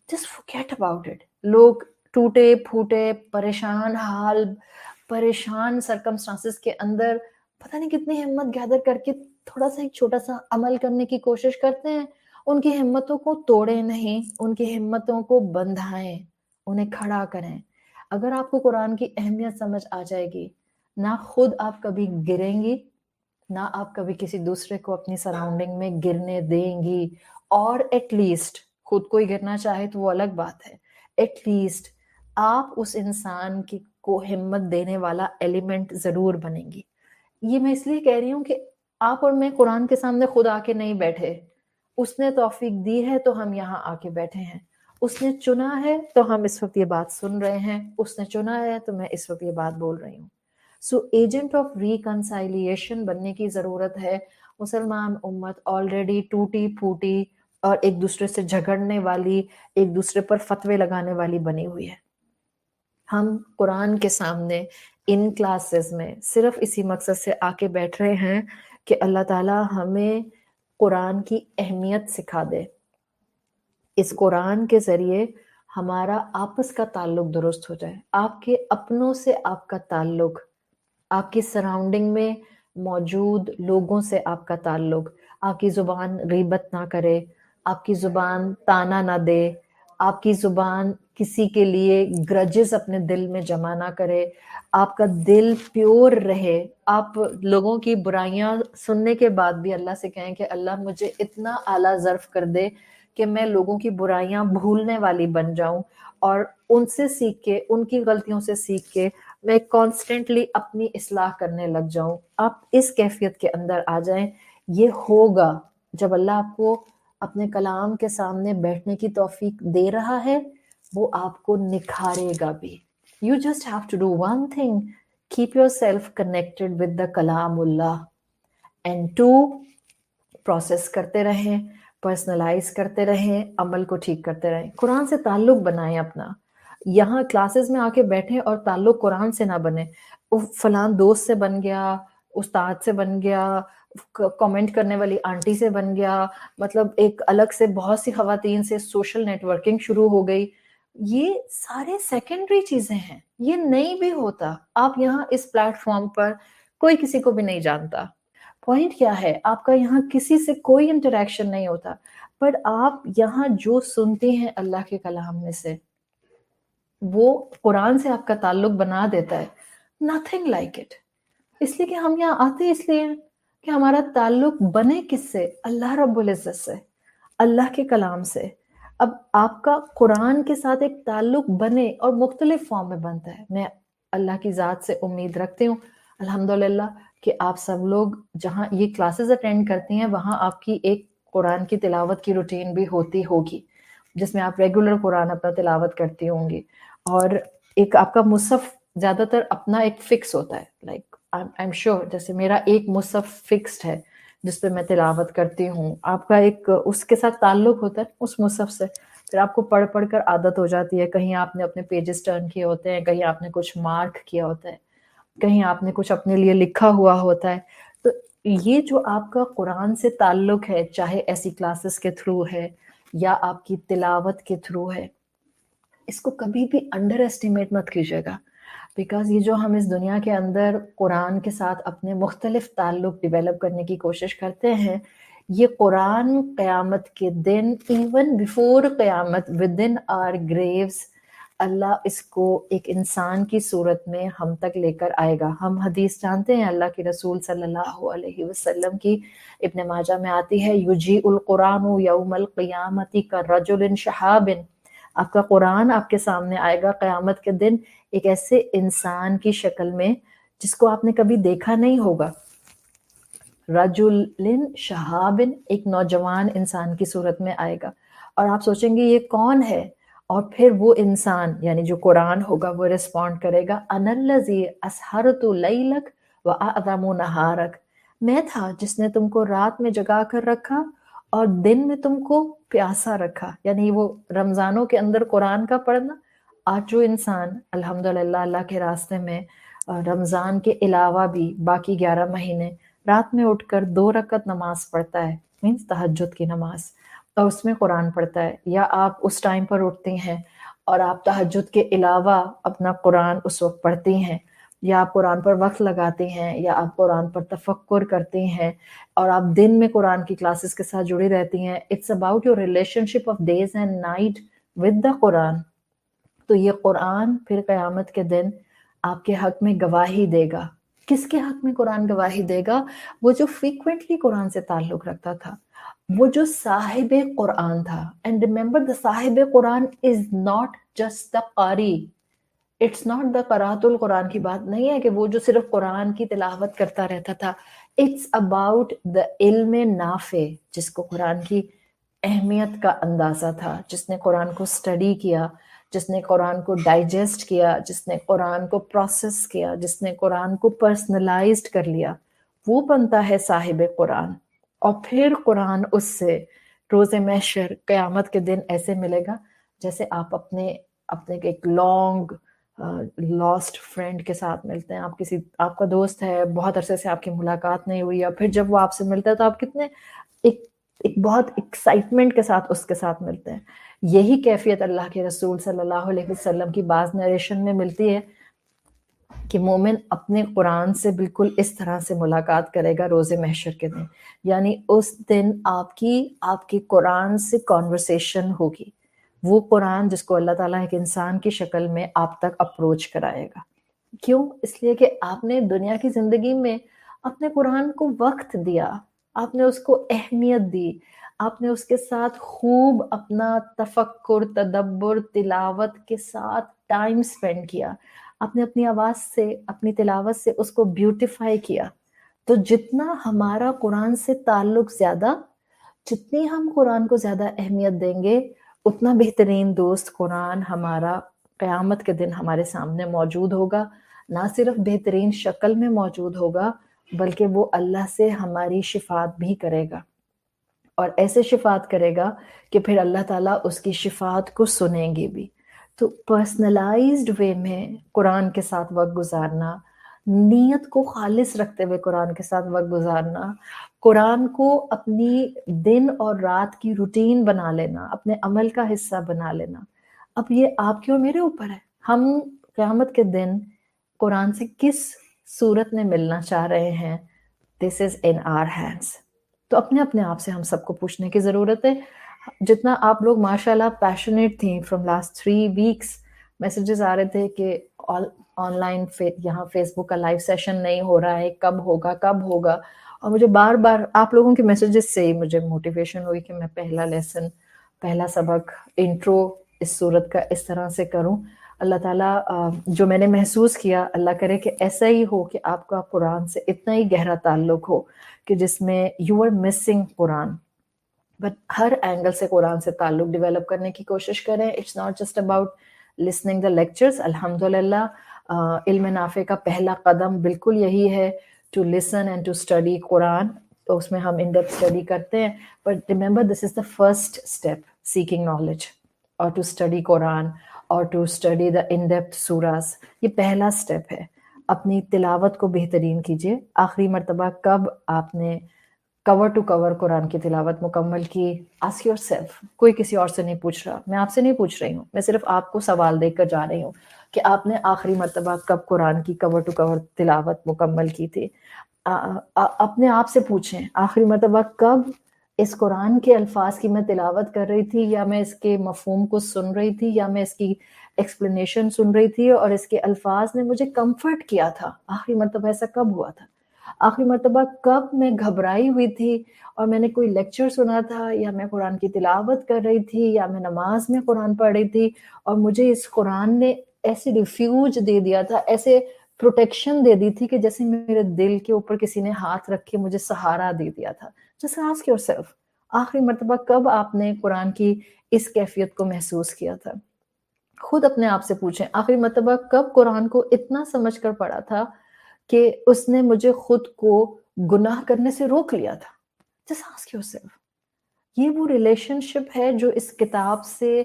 Just forget about it. لوگ ٹوٹے پھوٹے، پریشان حال، پریشان سرکمسٹانسز کے اندر پتہ نہیں کتنی ہمت گیدر کر کے تھوڑا سا ایک چھوٹا سا عمل کرنے کی کوشش کرتے ہیں. ان کی ہمتوں کو توڑیں نہیں، ان کی ہمتوں کو بندھائیں، انہیں کھڑا کریں. اگر آپ کو قرآن کی اہمیت سمجھ آ جائے گی، نہ خود آپ کبھی گریں گی، نہ آپ کبھی کسی دوسرے کو اپنی سراؤنڈنگ میں گرنے دیں گی. اور ایٹ لیسٹ خود کوئی گرنا چاہے تو وہ الگ بات ہے، ایٹ لیسٹ آپ اس انسان کی کو ہمت دینے والا ایلیمنٹ ضرور بنیں گی. یہ میں اس لیے کہہ رہی ہوں کہ آپ اور میں قرآن کے سامنے خود آ کے نہیں بیٹھے. اس نے توفیق دی ہے تو ہم یہاں آ کے بیٹھے ہیں. اس نے چنا ہے تو ہم اس وقت یہ بات سن رہے ہیں. اس نے چنا ہے تو میں اس وقت یہ بات بول رہی ہوں. سو ایجنٹ آف ریکنسائلیشن بننے کی ضرورت ہے. مسلمان امت آلریڈی ٹوٹی پھوٹی اور ایک دوسرے سے جھگڑنے والی، ایک دوسرے پر فتوے لگانے والی بنی ہوئی ہے. ہم قرآن کے سامنے ان کلاسز میں صرف اسی مقصد سے آ کے بیٹھ رہے ہیں کہ اللہ تعالیٰ ہمیں قرآن کی اہمیت سکھا دے. اس قرآن کے ذریعے ہمارا آپس کا تعلق درست ہو جائے، آپ کے اپنوں سے آپ کا تعلق، آپ کی سراؤنڈنگ میں موجود لوگوں سے آپ کا تعلق، آپ کی زبان غیبت نہ کرے، آپ کی زبان تانا نہ دے، آپ کی زبان کسی کے لیے گرجز اپنے دل میں جمع نہ کرے، آپ کا دل پیور رہے. آپ لوگوں کی برائیاں سننے کے بعد بھی اللہ سے کہیں کہ اللہ مجھے اتنا اعلیٰ ظرف کر دے کہ میں لوگوں کی برائیاں بھولنے والی بن جاؤں، اور ان سے سیکھ کے، ان کی غلطیوں سے سیکھ کے میں کانسٹنٹلی اپنی اصلاح کرنے لگ جاؤں. آپ اس کیفیت کے اندر آ جائیں. یہ ہوگا جب اللہ آپ کو اپنے کلام کے سامنے بیٹھنے کی توفیق دے رہا ہے، وہ آپ کو نکھارے گا بھی. You just have to do one thing. Keep yourself connected with the کلام اللہ. And two, پروسیس کرتے رہیں، پرسنلائز کرتے رہیں، عمل کو ٹھیک کرتے رہیں. قرآن سے تعلق بنائیں اپنا. یہاں کلاسز میں آ کے بیٹھیں اور تعلق قرآن سے نہ بنے. فلاں دوست سے بن گیا، استاد سے بن گیا، کامنٹ کرنے والی آنٹی سے بن گیا، مطلب ایک الگ سے بہت سی خواتین سے سوشل نیٹ ورکنگ شروع ہو گئی. یہ سارے سیکنڈری چیزیں ہیں. یہ نہیں بھی ہوتا. آپ یہاں اس پلیٹ فارم پر کوئی کسی کو بھی نہیں جانتا. پوائنٹ کیا ہے؟ آپ کا یہاں کسی سے کوئی انٹریکشن نہیں ہوتا، پر آپ یہاں جو سنتے ہیں اللہ کے کلام میں سے، وہ قرآن سے آپ کا تعلق بنا دیتا ہے. nothing like it. اس لیے کہ ہم یہاں آتے اس لیے ہیں کہ ہمارا تعلق بنے کس سے؟ اللہ رب العزت سے، اللہ کے کلام سے. اب آپ کا قرآن کے ساتھ ایک تعلق بنے اور مختلف فارم میں بنتا ہے. میں اللہ کی ذات سے امید رکھتی ہوں الحمدللہ کہ آپ سب لوگ جہاں یہ کلاسز اٹینڈ کرتی ہیں وہاں آپ کی ایک قرآن کی تلاوت کی روٹین بھی ہوتی ہوگی، جس میں آپ ریگولر قرآن اپنا تلاوت کرتی ہوں گی، اور ایک آپ کا مصحف زیادہ تر اپنا ایک فکس ہوتا ہے. لائک آئی ایم شیور جیسے میرا ایک مصحف فکسڈ ہے جس پہ میں تلاوت کرتی ہوں، آپ کا ایک اس کے ساتھ تعلق ہوتا ہے اس مصحف سے. پھر آپ کو پڑھ پڑھ کر عادت ہو جاتی ہے. کہیں آپ نے اپنے پیجز ٹرن کیے ہوتے ہیں، کہیں آپ نے کچھ مارک کیا ہوتا ہے، کہیں آپ نے کچھ اپنے لیے لکھا ہوا ہوتا ہے. تو یہ جو آپ کا قرآن سے تعلق ہے، چاہے ایسی کلاسز کے تھرو ہے یا آپ کی تلاوت کے تھرو ہے، اس کو کبھی بھی انڈر ایسٹیمیٹ مت کیجیے گا. بیکاز یہ جو ہم اس دنیا کے اندر قرآن کے ساتھ اپنے مختلف تعلق ڈیولپ کرنے کی کوشش کرتے ہیں، یہ قرآن قیامت کے دن، ایون بیفور قیامت، ود ان آر گریوز، اللہ اس کو ایک انسان کی صورت میں ہم تک لے کر آئے گا. ہم حدیث جانتے ہیں اللہ کے رسول صلی اللہ علیہ وسلم کی، ابن ماجہ میں آتی ہے، یجیء القرآن یوم القیامت کرجل شہاب. آپ کا قرآن آپ کے سامنے آئے گا قیامت کے دن ایک ایسے انسان کی شکل میں جس کو آپ نے کبھی دیکھا نہیں ہوگا. رجل شہاب، ایک نوجوان انسان کی صورت میں آئے گا، اور آپ سوچیں گے یہ کون ہے؟ اور پھر وہ انسان یعنی جو قرآن ہوگا وہ ریسپونڈ کرے گا، انا الذی اسہرت لیلک واعظم نہارک. میں تھا جس نے تم کو رات میں جگا کر رکھا اور دن میں تم کو پیاسا رکھا. یعنی وہ رمضانوں کے اندر قرآن کا پڑھنا. آج جو انسان الحمدللہ اللہ کے راستے میں رمضان کے علاوہ بھی باقی 11 مہینے رات میں اٹھ کر 2 رکعت نماز پڑھتا ہے، مینس تہجد کی نماز، اور اس میں قرآن پڑھتا ہے، یا آپ اس ٹائم پر اٹھتے ہیں اور آپ تہجد کے علاوہ اپنا قرآن اس وقت پڑھتی ہیں، یا آپ قرآن پر وقت لگاتے ہیں، یا آپ قرآن پر تفکر کرتے ہیں، اور آپ دن میں قرآن کی کلاسز کے ساتھ جڑی رہتی ہیں. It's about your relationship of days and night with the قرآن. تو یہ قرآن پھر قیامت کے دن آپ کے حق میں گواہی دے گا. کس کے حق میں قرآن گواہی دے گا؟ وہ جو فریکوینٹلی قرآن سے تعلق رکھتا تھا، وہ جو صاحب قرآن تھا. اینڈ ریمبر دا صاحب قرآن از ناٹ جسٹ دا قاری. اٹس ناٹ دا قرات القرآن کی بات نہیں ہے کہ وہ جو صرف قرآن کی تلاوت کرتا رہتا تھا. اٹس اباؤٹ دا علم نافع، جس کو قرآن کی اہمیت کا اندازہ تھا، جس نے قرآن کو اسٹڈی کیا، جس نے قرآن کو ڈائجسٹ کیا، جس نے قرآن کو پروسیس کیا، جس نے قرآن کو پرسنلائزڈ کر لیا، وہ بنتا ہے صاحب قرآن. اور پھر قرآن اس سے روز محشر قیامت کے دن ایسے ملے گا جیسے آپ اپنے ایک لانگ لاسٹ فرینڈ کے ساتھ ملتے ہیں. آپ کا دوست ہے، بہت عرصے سے آپ کی ملاقات نہیں ہوئی، اور پھر جب وہ آپ سے ملتا ہے تو آپ کتنے ایک بہت ایکسائٹمنٹ کے ساتھ اس کے ساتھ ملتے ہیں. یہی کیفیت اللہ کے رسول صلی اللہ علیہ وسلم کی بعض نریشن میں ملتی ہے کہ مومن اپنے قرآن سے بالکل اس طرح سے ملاقات کرے گا روز محشر کے دن. یعنی اس دن آپ کی قرآن سے کانورسیشن ہوگی. وہ قرآن جس کو اللہ تعالیٰ ایک انسان کی شکل میں آپ تک اپروچ کرائے گا. کیوں؟ اس لیے کہ آپ نے دنیا کی زندگی میں اپنے قرآن کو وقت دیا، آپ نے اس کو اہمیت دی، آپ نے اس کے ساتھ خوب اپنا تفکر، تدبر، تلاوت کے ساتھ ٹائم سپینڈ کیا. آپ نے اپنی آواز سے، اپنی تلاوت سے اس کو بیوٹیفائی کیا. تو جتنا ہمارا قرآن سے تعلق زیادہ، جتنی ہم قرآن کو زیادہ اہمیت دیں گے اتنا بہترین دوست قرآن ہمارا قیامت کے دن ہمارے سامنے موجود ہوگا. نہ صرف بہترین شکل میں موجود ہوگا بلکہ وہ اللہ سے ہماری شفاعت بھی کرے گا، اور ایسے شفاعت کرے گا کہ پھر اللہ تعالیٰ اس کی شفاعت کو سنیں گے بھی. تو پرسنلائزڈ وے میں قرآن کے ساتھ وقت گزارنا، نیت کو خالص رکھتے ہوئے قرآن کے ساتھ وقت گزارنا، قرآن کو اپنی دن اور رات کی روٹین بنا لینا، اپنے عمل کا حصہ بنا لینا. اب یہ آپ کے اور میرے اوپر ہے، ہم قیامت کے دن قرآن سے کس صورت میں ملنا چاہ رہے ہیں. دس از ان آر ہینڈس. تو اپنے آپ سے ہم سب کو پوچھنے کی ضرورت ہے. جتنا آپ لوگ ماشاءاللہ پیشنیٹ تھیں فرام لاسٹ 3 weeks، میسیجز آ رہے تھے کہ آن لائن یہاں فیس بک کا لائیو سیشن نہیں ہو رہا ہے، کب ہوگا. اور مجھے بار بار آپ لوگوں کے میسیجز سے ہی مجھے موٹیویشن ہوئی کہ میں پہلا سبق انٹرو اس صورت کا اس طرح سے کروں. اللہ تعالیٰ جو میں نے محسوس کیا، اللہ کرے کہ ایسا ہی ہو کہ آپ کا قرآن سے اتنا ہی گہرا تعلق ہو کہ جس میں یو آر مسنگ قرآن، بٹ ہر اینگل سے قرآن سے تعلق ڈیولپ کرنے کی کوشش کریں. It's not just about listening the lectures. الحمدللہ علم نافع کا پہلا قدم بالکل یہی ہے، to listen and to study قرآن. تو اس میں ہم ان ڈیپتھ اسٹڈی کرتے ہیں، but remember this is the first step, seeking knowledge, اور ٹو اسٹڈی قرآن اور to study the in depth سوراز. یہ پہلا اسٹیپ ہے. اپنی تلاوت کو بہترین کیجیے. آخری مرتبہ کب آپ نے کور ٹو کور قرآن کی تلاوت مکمل کی؟ Ask your self. کوئی کسی اور سے نہیں پوچھ رہا، میں آپ سے نہیں پوچھ رہی ہوں، میں صرف آپ کو سوال دے کر جا رہی ہوں کہ آپ نے آخری مرتبہ کب قرآن کی کور ٹو کور تلاوت مکمل کی تھی. اپنے آپ سے پوچھیں آخری مرتبہ کب اس قرآن کے الفاظ کی میں تلاوت کر رہی تھی، یا میں اس کے مفہوم کو سن رہی تھی، یا میں اس کی ایکسپلینیشن سن رہی تھی اور اس کے الفاظ نے مجھے کمفرٹ کیا تھا. آخری مرتبہ ایسا کب ہوا تھا؟ آخری مرتبہ کب میں گھبرائی ہوئی تھی اور میں نے کوئی لیکچر سنا تھا، یا میں قرآن کی تلاوت کر رہی تھی، یا میں نماز میں قرآن پڑھ رہی تھی اور مجھے اس قرآن نے ایسے ریفیوج دے دیا تھا، ایسے پروٹیکشن دے دی تھی کہ جیسے میرے دل کے اوپر کسی نے ہاتھ رکھ کے مجھے سہارا دے دیا تھا. جسٹ آسک یور سیلف، آخری مرتبہ کب آپ نے قرآن کی اس کیفیت کو محسوس کیا تھا؟ خود اپنے آپ سے پوچھیں آخری مرتبہ کب قرآن کو اتنا سمجھ کر پڑھا تھا کہ اس نے مجھے خود کو گناہ کرنے سے روک لیا تھا. Just ask yourself. یہ وہ ریلیشن شپ ہے جو اس کتاب سے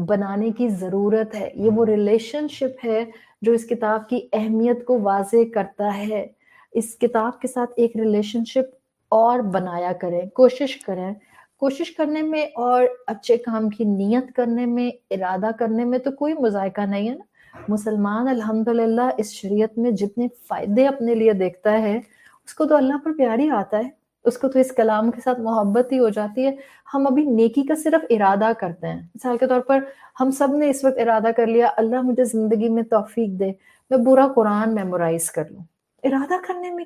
بنانے کی ضرورت ہے. یہ وہ ریلیشن شپ ہے جو اس کتاب کی اہمیت کو واضح کرتا ہے. اس کتاب کے ساتھ ایک ریلیشن شپ اور بنایا کریں، کوشش کرنے میں اور اچھے کام کی نیت کرنے میں، ارادہ کرنے میں تو کوئی مذائقہ نہیں ہے نا. مسلمان الحمدللہ اس شریعت میں جتنے فائدے اپنے لیے دیکھتا ہے اس کو تو اللہ پر پیار ہی آتا ہے، اس کو تو اس کلام کے ساتھ محبت ہی ہو جاتی ہے. ہم ابھی نیکی کا صرف ارادہ کرتے ہیں. مثال کے طور پر ہم سب نے اس وقت ارادہ کر لیا اللہ مجھے زندگی میں توفیق دے میں پورا قرآن میمورائز کر لوں. ارادہ کرنے میں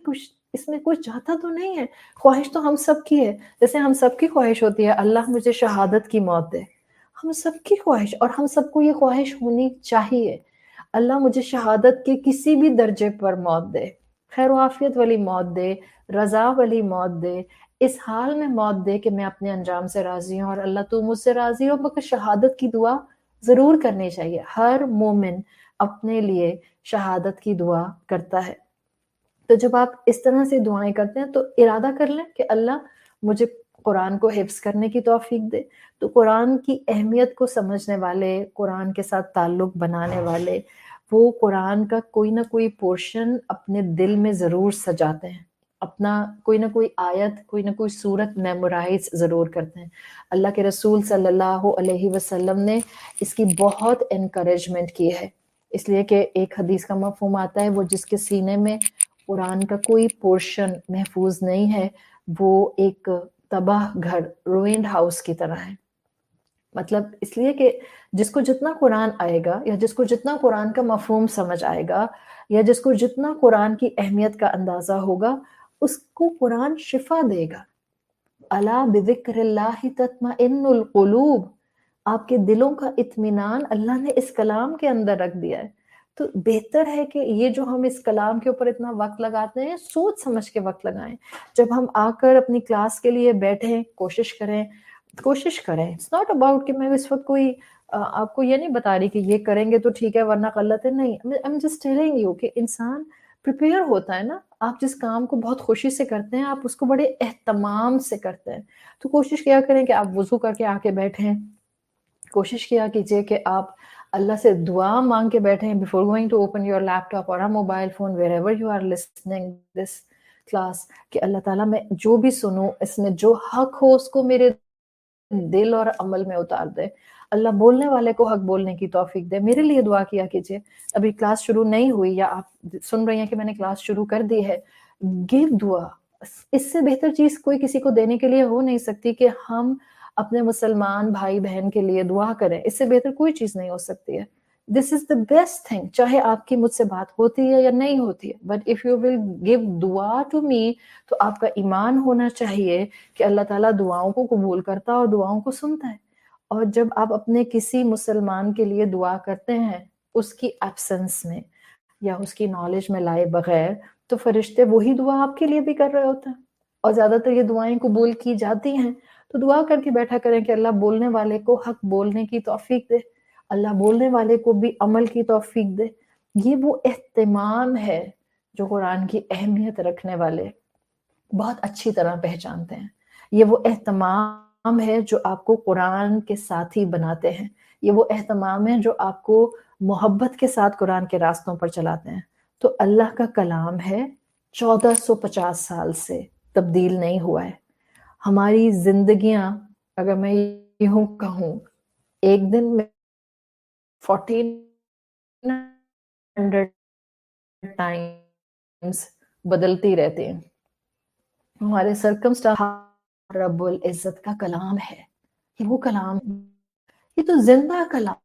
اس میں کچھ جاتا تو نہیں ہے. خواہش تو ہم سب کی ہے، جیسے ہم سب کی خواہش ہوتی ہے اللہ مجھے شہادت کی موت دے. ہم سب کی خواہش، اور ہم سب کو یہ خواہش ہونی چاہیے اللہ مجھے شہادت کے کسی بھی درجے پر موت دے، خیر و عافیت والی موت دے، رضا والی موت دے، اس حال میں موت دے کہ میں اپنے انجام سے راضی ہوں اور اللہ تو مجھ سے راضی ہو. مگر شہادت کی دعا ضرور کرنی چاہیے. ہر مومن اپنے لیے شہادت کی دعا کرتا ہے. تو جب آپ اس طرح سے دعائیں کرتے ہیں تو ارادہ کر لیں کہ اللہ مجھے قرآن کو حفظ کرنے کی توفیق دے. تو قرآن کی اہمیت کو سمجھنے والے، قرآن کے ساتھ تعلق بنانے والے، وہ قرآن کا کوئی نہ کوئی پورشن اپنے دل میں ضرور سجاتے ہیں، اپنا کوئی نہ کوئی آیت، کوئی نہ کوئی صورت میمورائز ضرور کرتے ہیں. اللہ کے رسول صلی اللہ علیہ وسلم نے اس کی بہت انکریجمنٹ کی ہے، اس لیے کہ ایک حدیث کا مفہوم آتا ہے وہ جس کے سینے میں قرآن کا کوئی پورشن محفوظ نہیں ہے وہ ایک تباہ گھر، روئنڈ ہاؤس کی طرح ہے. مطلب اس لیے کہ جس کو جتنا قرآن آئے گا، یا جس کو جتنا قرآن کا مفہوم سمجھ آئے گا، یا جس کو جتنا قرآن کی اہمیت کا اندازہ ہوگا، اس کو قرآن شفا دے گا. الا بذکر اللہ تطمئن القلوب، آپ کے دلوں کا اطمینان اللہ نے اس کلام کے اندر رکھ دیا ہے. تو بہتر ہے کہ یہ جو ہم اس کلام کے اوپر اتنا وقت لگاتے ہیں سوچ سمجھ کے وقت لگائیں. جب ہم آ کر اپنی کلاس کے لیے بیٹھیں کوشش کریں. اٹس ناٹ اباؤٹ کہ میں اس وقت کوئی آپ کو یہ نہیں بتا رہی کہ یہ کریں گے تو ٹھیک ہے ورنہ غلط ہے. نہیں, I am just telling you کہ انسان پریپیئر ہوتا ہے نا. آپ جس کام کو بہت خوشی سے کرتے ہیں آپ اس کو بڑے اہتمام سے کرتے ہیں. تو کوشش کیا کریں کہ آپ وضو کر کے آ کے بیٹھیں. کوشش کیا کیجیے کہ آپ اللہ سے دعا مانگ کے بیٹھیں before going to open your laptop or a mobile phone wherever you are listening this class, کہ اللہ تعالیٰ میں جو بھی سنوں اس میں جو حق ہو اس کو میرے دل اور عمل میں اتار دے. اللہ بولنے والے کو حق بولنے کی توفیق دے. میرے لیے دعا کیا کیجیے. ابھی کلاس شروع نہیں ہوئی یا آپ سن رہی ہیں کہ میں نے کلاس شروع کر دی ہے, گیو دعا. اس سے بہتر چیز کوئی کسی کو دینے کے لیے ہو نہیں سکتی کہ ہم اپنے مسلمان بھائی بہن کے لیے دعا کریں. اس سے بہتر کوئی چیز نہیں ہو سکتی ہے. دس از دا بیسٹ تھنگ, چاہے آپ کی مجھ سے بات ہوتی ہے یا نہیں ہوتی ہے, but if you will give دعا ٹو می, تو آپ کا ایمان ہونا چاہیے کہ اللہ تعالیٰ دعاؤں کو قبول کرتا ہے اور دعاؤں کو سنتا ہے. اور جب آپ اپنے کسی مسلمان کے لیے دعا کرتے ہیں اس کی ایبسنس میں یا اس کی نالج میں لائے بغیر, تو فرشتے وہی دعا آپ کے لیے بھی کر رہے ہوتے ہیں. اور زیادہ تر یہ دعائیں قبول کی جاتی ہیں. تو دعا کر کے بیٹھا کریں کہ اللہ بولنے والے کو حق بولنے کی توفیق دے, اللہ بولنے والے کو بھی عمل کی توفیق دے. یہ وہ اہتمام ہے جو قرآن کی اہمیت رکھنے والے بہت اچھی طرح پہچانتے ہیں. یہ وہ اہتمام ہے جو آپ کو قرآن کے ساتھی بناتے ہیں. یہ وہ اہتمام ہے جو آپ کو محبت کے ساتھ قرآن کے راستوں پر چلاتے ہیں. تو اللہ کا کلام ہے 1450 سال سے تبدیل نہیں ہوا ہے. ہماری زندگیاں اگر میں یوں کہوں ایک دن میں 1400 ٹائمز بدلتی رہتی ہیں. ہمارے سرکمسٹانس رب العزت کا کلام ہے. یہ وہ کلام, یہ تو زندہ کلام.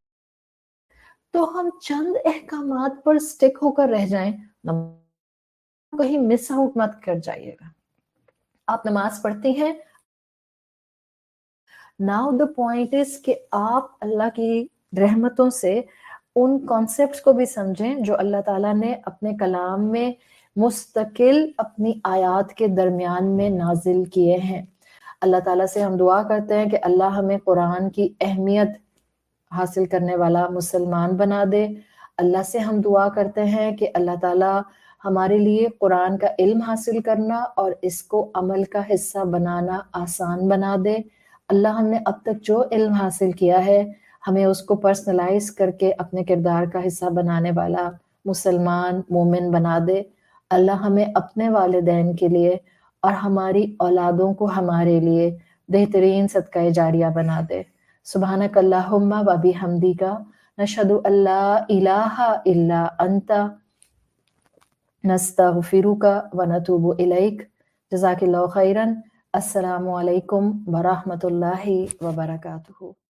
تو ہم چند احکامات پر سٹک ہو کر رہ جائیں, کہیں مس آؤٹ مت کر جائیے گا. آپ نماز پڑھتی ہیں, ناؤ دا پوائنٹ از کہ آپ اللہ کی رحمتوں سے ان کانسیپٹس کو بھی سمجھیں جو اللہ تعالیٰ نے اپنے کلام میں مستقل اپنی آیات کے درمیان میں نازل کیے ہیں. اللہ تعالیٰ سے ہم دعا کرتے ہیں کہ اللہ ہمیں قرآن کی اہمیت حاصل کرنے والا مسلمان بنا دے. اللہ سے ہم دعا کرتے ہیں کہ اللہ تعالیٰ ہمارے لیے قرآن کا علم حاصل کرنا اور اس کو عمل کا حصہ بنانا آسان بنا دے. اللہ ہم نے اب تک جو علم حاصل کیا ہے ہمیں اس کو پرسنلائز کر کے اپنے کردار کا حصہ بنانے والا مسلمان مومن بنا دے. اللہ ہمیں اپنے والدین کے لیے اور ہماری اولادوں کو ہمارے لیے بہترین صدقہ جاریہ بنا دے. سبحانک اللہم و بحمدک نشہد ان لا الہ الا انت نستغفرک و نتوب الیک. جزاک اللہ خیرا. السلام علیکم ورحمۃ اللہ وبرکاتہ.